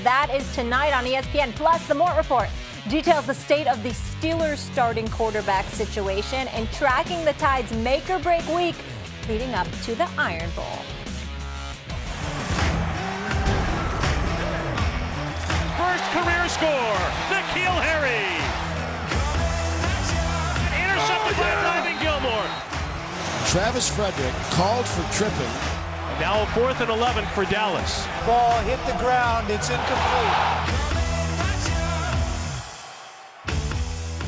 That is tonight on ESPN. Plus, the Mort Report details the state of the Steelers starting quarterback situation and tracking the Tide's make-or-break week leading up to the Iron Bowl. First career score, N'Keal Harry. Intercepted by Marvin Gilmore. Travis Frederick called for tripping. Now a 4th and 11 for Dallas. Ball hit the ground. It's incomplete.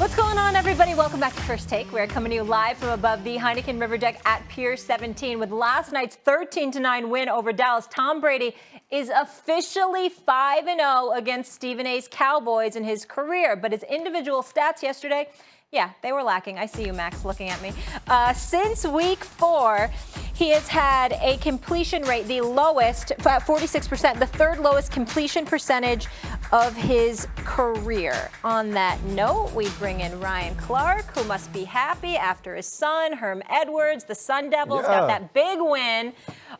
What's going on, everybody? Welcome back to First Take. We're coming to you live from above the Heineken River Deck at Pier 17. With last night's 13-9 win over Dallas, Tom Brady is officially 5-0 against Stephen A's Cowboys in his career. But his individual stats yesterday, yeah, they were lacking. I see you, Max, looking at me. Since week 4, he has had a completion rate, the lowest, 46%, the third lowest completion percentage of his career. On that note, we bring in Ryan Clark, who must be happy after his son, Herm Edwards, the Sun Devils, got that big win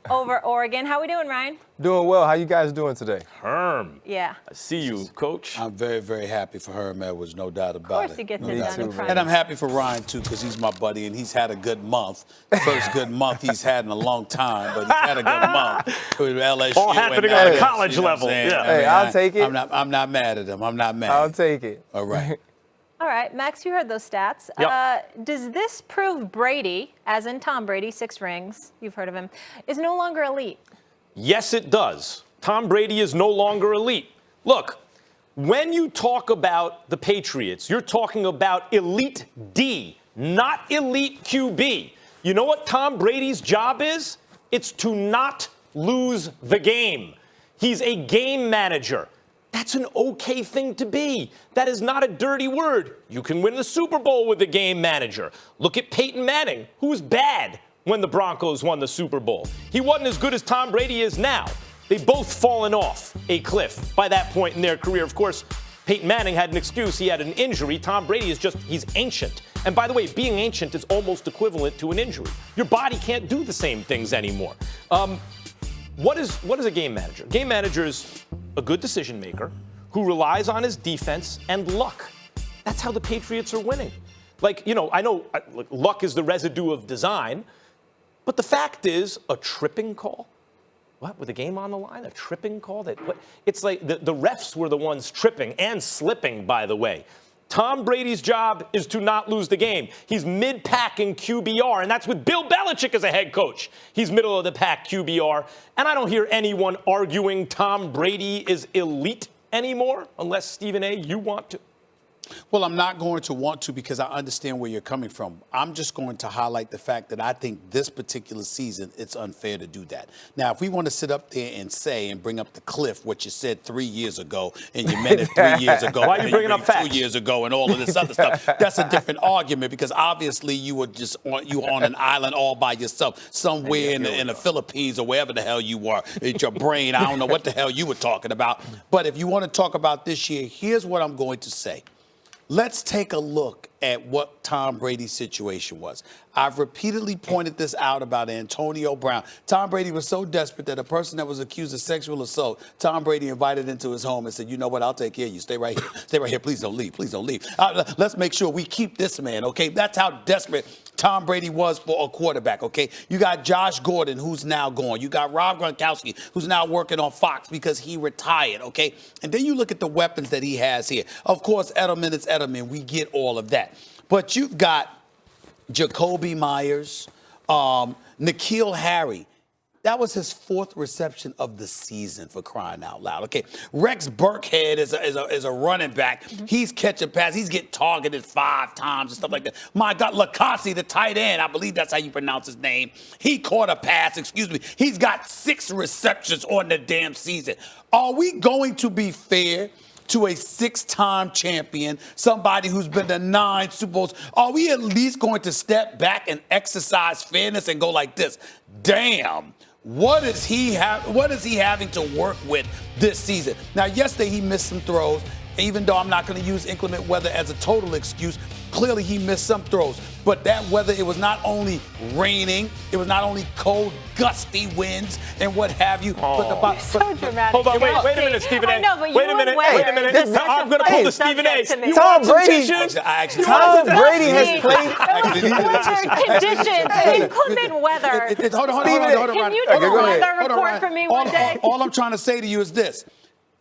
over Oregon. How we doing, Ryan? Doing well. How you guys doing today? Herm. Yeah. I see you, Coach. I'm very, very happy for Herm Edwards, no doubt about it. Of course he gets it done in front. And I'm happy for Ryan, too, because he's my buddy, and he's had a good month. First good month he's had in a long time, but he's had a good month with LSU. All happening on the college level. Yeah. Hey, I'll take it. I'm not mad at him. I'm not mad. I'll take it. All right. All right, Max, you heard those stats. Yep. Does this prove Brady, as in Tom Brady, 6 rings, you've heard of him, is no longer elite? Yes, it does. Tom Brady is no longer elite. Look, when you talk about the Patriots, you're talking about elite D, not elite QB. You know what Tom Brady's job is? It's to not lose the game. He's a game manager. That's an okay thing to be. That is not a dirty word. You can win the Super Bowl with a game manager. Look at Peyton Manning, who was bad when the Broncos won the Super Bowl. He wasn't as good as Tom Brady is now. They've both fallen off a cliff by that point in their career. Of course, Peyton Manning had an excuse. He had an injury. Tom Brady is he's ancient. And by the way, being ancient is almost equivalent to an injury. Your body can't do the same things anymore. What is a game manager? Game manager is a good decision maker who relies on his defense and luck. That's how the Patriots are winning. I know luck is the residue of design, but the fact is a tripping call. What, with the game on the line, a tripping call? It's like the refs were the ones tripping and slipping, by the way. Tom Brady's job is to not lose the game. He's mid-pack in QBR, and that's with Bill Belichick as a head coach. He's middle-of-the-pack QBR, and I don't hear anyone arguing Tom Brady is elite anymore, unless, Stephen A., you want to. Well, I'm not going to want to because I understand where you're coming from. I'm just going to highlight the fact that I think this particular season, it's unfair to do that. Now, if we want to sit up there and say and bring up the cliff, what you said 3 years ago, and you meant it 3 years ago, why are you bringing up facts? 2 years ago, and all of this other stuff, that's a different argument because obviously you were on an island all by yourself, somewhere in the Philippines or wherever the hell you were. It's your brain. I don't know what the hell you were talking about. But if you want to talk about this year, here's what I'm going to say. Let's take a look at what Tom Brady's situation was. I've repeatedly pointed this out about Antonio Brown. Tom Brady was so desperate that a person that was accused of sexual assault, Tom Brady invited into his home and said, you know what, I'll take care of you. Stay right here. Stay right here. Please don't leave. Please don't leave. Let's make sure we keep this man, okay? That's how desperate Tom Brady was for a quarterback, okay? You got Josh Gordon, who's now gone. You got Rob Gronkowski, who's now working on Fox because he retired, okay? And then you look at the weapons that he has here. Of course, Edelman is Edelman. We get all of that. But you've got Jacoby Myers, N'Keal Harry. That was his 4th reception of the season, for crying out loud. Okay, Rex Burkhead is a running back. He's catching passes. He's getting targeted 5 times and stuff like that. My God, Lacazette, the tight end, I believe that's how you pronounce his name. He caught a pass, He's got 6 receptions on the damn season. Are we going to be fair to a 6-time champion, somebody who's been to 9 Super Bowls? Are we at least going to step back and exercise fairness and go like this? Damn. What is he having to work with this season? Now, yesterday he missed some throws. even though I'm not going to use inclement weather as a total excuse, clearly he missed some throws. But that weather, it was not only raining, it was not only cold, gusty winds and what have you. But so dramatic. Hold on, wait a minute, Stephen A. I know, but wait a minute. I'm going to pull the Stephen A. You Tom want some Brady- tissues? Tom Brady has played. Weather conditions, inclement weather. Hold on. Can you do a go ahead. weather report for me one day? All I'm trying to say to you is this.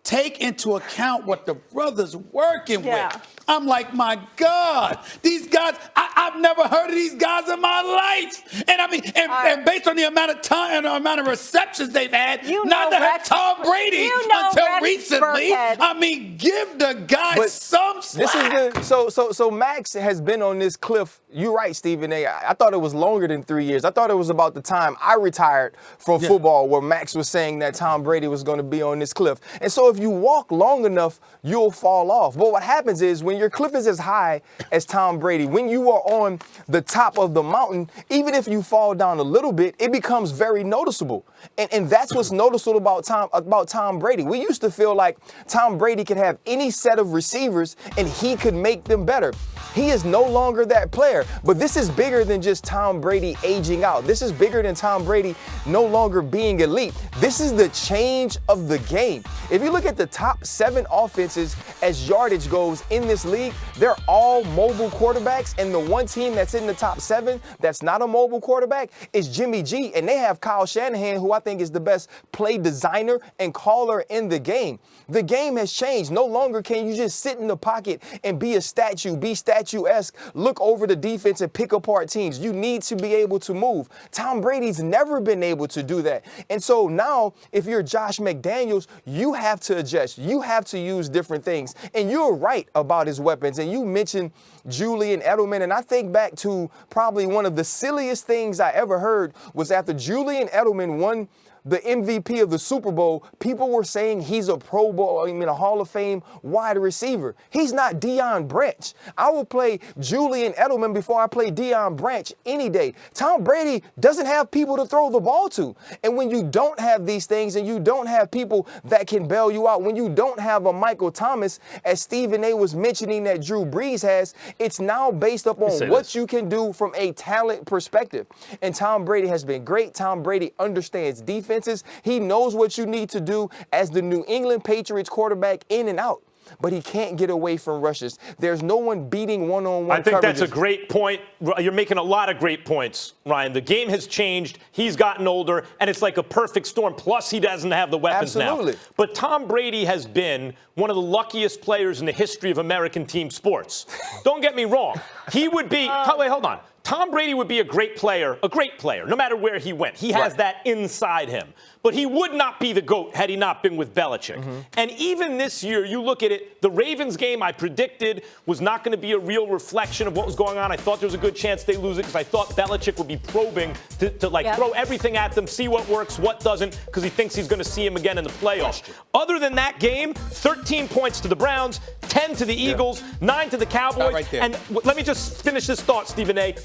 Take into account what the brother's working with. I'm like, my God, these guys, I've never heard of these guys in my life. And I mean, and based on the amount of time and the amount of receptions they've had, not to have Tom Brady until recently. Burkhead. I mean, give the guy some slack. This is so Max has been on this cliff. You're right, Stephen A. I thought it was longer than 3 years. I thought it was about the time I retired from football where Max was saying that Tom Brady was going to be on this cliff. And so if you walk long enough, you'll fall off. But what happens is when your cliff is as high as Tom Brady, when you are on the top of the mountain, even if you fall down a little bit, it becomes very noticeable. And that's what's noticeable about Tom Brady. We used to feel like Tom Brady could have any set of receivers and he could make them better. He is no longer that player. But this is bigger than just Tom Brady aging out. This is bigger than Tom Brady no longer being elite. This is the change of the game. If you look at the top 7 offenses as yardage goes in this league, they're all mobile quarterbacks. And the one team that's in the top 7 that's not a mobile quarterback is Jimmy G. And they have Kyle Shanahan, who I think is the best play designer and caller in the game. The game has changed. No longer can you just sit in the pocket and be a statue, be statuesque, look over the defense and pick apart teams. You need to be able to move. Tom Brady's never been able to do that. And so now, if you're Josh McDaniels, you have to adjust. You have to use different things. And you're right about his weapons. And you mentioned Julian Edelman. And I think back to probably one of the silliest things I ever heard was after Julian Edelman won the MVP of the Super Bowl, people were saying he's a Pro Bowl, a Hall of Fame wide receiver. He's not Deion Branch. I will play Julian Edelman before I play Deion Branch any day. Tom Brady doesn't have people to throw the ball to. And when you don't have these things and you don't have people that can bail you out, when you don't have a Michael Thomas, as Stephen A. was mentioning that Drew Brees has, it's now based upon what you can do from a talent perspective. And Tom Brady has been great. Tom Brady understands defense. He knows what you need to do as the New England Patriots quarterback in and out. But he can't get away from rushes. There's no one beating one-on-one I think coverages. that's a great point. You're making a lot of great points, Ryan. The game has changed. He's gotten older, and it's like a perfect storm. Plus, he doesn't have the weapons now. But Tom Brady has been one of the luckiest players in the history of American team sports. Don't get me wrong. He would be wait, hold on. Tom Brady would be a great player, no matter where he went. He has that inside him. But he would not be the GOAT had he not been with Belichick. And even this year, you look at it, the Ravens game I predicted was not going to be a real reflection of what was going on. I thought there was a good chance they lose it because I thought Belichick would be probing to throw everything at them, see what works, what doesn't, because he thinks he's going to see him again in the playoffs. Other than that game, 13 points to the Browns, 10 to the Eagles, 9 to the Cowboys. Right there. And let me just finish this thought, Stephen A.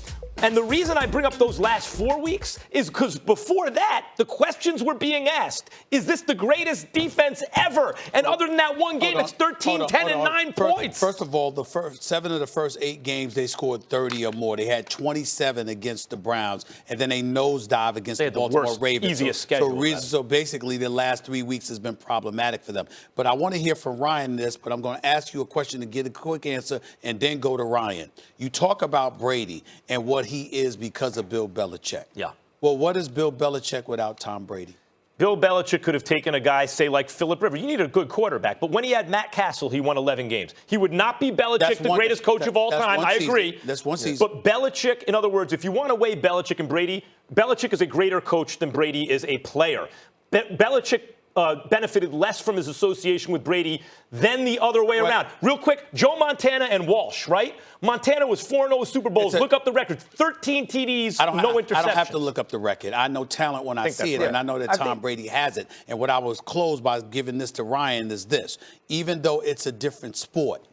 And the reason I bring up those last 4 weeks is because before that, the questions were being asked. Is this the greatest defense ever? And other than that one game, it's 13, 10, and 9 points. First of all, the first 7 of the first 8 games, they scored 30 or more. They had 27 against the Browns, and then they nosedive against the Baltimore Ravens. Easiest schedule. So basically, the last 3 weeks has been problematic for them. But I want to hear from Ryan this, but I'm going to ask you a question to get a quick answer and then go to Ryan. You talk about Brady and what he is because of Bill Belichick. Yeah. Well, what is Bill Belichick without Tom Brady? Bill Belichick could have taken a guy, say, like Phillip Rivers. You need a good quarterback. But when he had Matt Castle, he won 11 games. He would not be Belichick, the greatest coach of all time. I agree. That's one season. But Belichick, in other words, if you want to weigh Belichick and Brady, Belichick is a greater coach than Brady is a player. Belichick benefited less from his association with Brady than the other way around. Real quick, Joe Montana and Walsh, right? Montana was 4-0 Super Bowls. Look up the record. 13 TDs, no interceptions. I don't have to look up the record. I know talent when I see it, and I know that Tom Brady has it. And what I was closed by giving this to Ryan is this. Even though it's a different sport,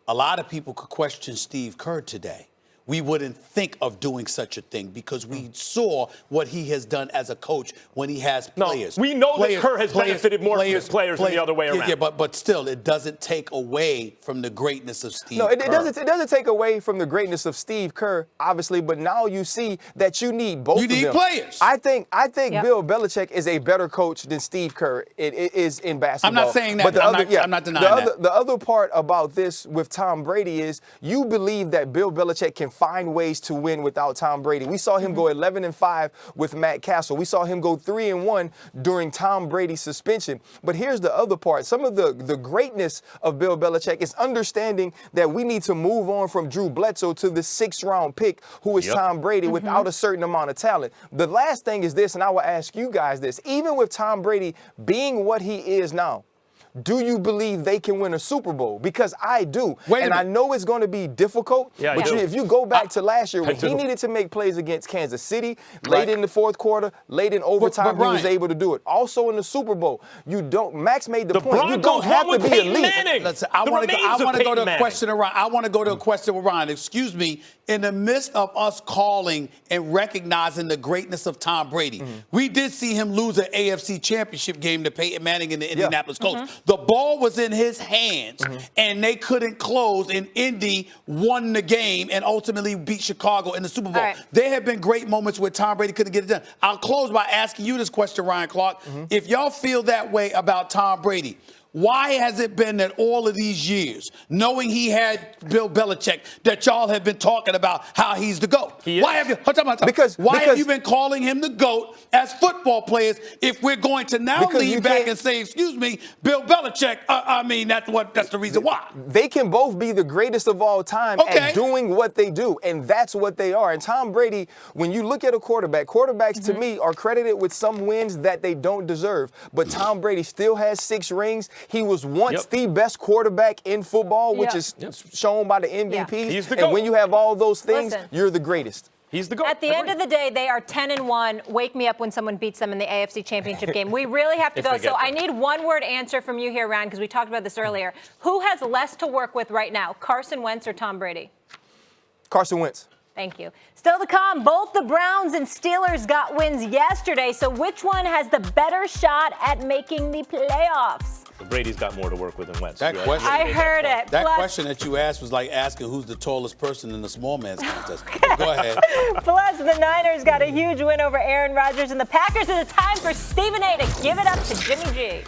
a lot of people could question Steve Kerr today. we wouldn't think of doing such a thing because we saw what he has done as a coach when he has players. We know that Kerr has benefited more from his players than the other way around. Yeah, but still, it doesn't take away from the greatness of Steve No, Kerr. it doesn't take away from the greatness of Steve Kerr, obviously, but now you see that you need both of them. You need players. I think Bill Belichick is a better coach than Steve Kerr it is in basketball. I'm not saying that. But I'm not denying that. The other part about this with Tom Brady is you believe that Bill Belichick can find ways to win without Tom Brady. We saw him go 11-5 with Matt Castle. We saw him go 3-1 during Tom Brady's suspension. But here's the other part. Some of the greatness of Bill Belichick is understanding that we need to move on from Drew Bledsoe to the 6th-round pick, who is Tom Brady, without a certain amount of talent. The last thing is this, and I will ask you guys this. Even with Tom Brady being what he is now, do you believe they can win a Super Bowl? Because I do. And I know it's going to be difficult, but if you go back to last year, when he needed to make plays against Kansas City, late in the fourth quarter, late in overtime, he was able to do it. Also in the Super Bowl, Max made the point, you don't have to be elite. Listen, I want to go to a question around. I want to go to a question around. Excuse me. In the midst of us calling and recognizing the greatness of Tom Brady, we did see him lose an AFC championship game to Peyton Manning in the Indianapolis Colts. The ball was in his hands, and they couldn't close, and Indy won the game and ultimately beat Chicago in the Super Bowl. There have been great moments where Tom Brady couldn't get it done. I'll close by asking you this question, Ryan Clark. If y'all feel that way about Tom Brady, why has it been that all of these years, knowing he had Bill Belichick, that y'all have been talking about how he's the GOAT? Why have you? Why have you been calling him the GOAT as football players if we're going to now lean back and say, excuse me, Bill Belichick? I mean, that's the reason why. They can both be the greatest of all time at doing what they do, and that's what they are. And Tom Brady, when you look at a quarterbacks to me are credited with some wins that they don't deserve. But Tom Brady still has 6 rings. He was once the best quarterback in football, which is shown by the MVPs. He's the and GOAT. when you have all those things, you're the greatest. He's the GOAT. At the end of the day, they are 10-1. Wake me up when someone beats them in the AFC Championship game. We really have to go. So I need one-word answer from you here, Ryan, because we talked about this earlier. Who has less to work with right now, Carson Wentz or Tom Brady? Carson Wentz. Thank you. Still to come, both the Browns and Steelers got wins yesterday. So which one has the better shot at making the playoffs? Brady's got more to work with than Wentz. That question, I heard it. That question that you asked was like asking who's the tallest person in the small man's contest. Go ahead. Plus, the Niners got a huge win over Aaron Rodgers, and the Packers. It's time for Stephen A. to give it up to Jimmy G.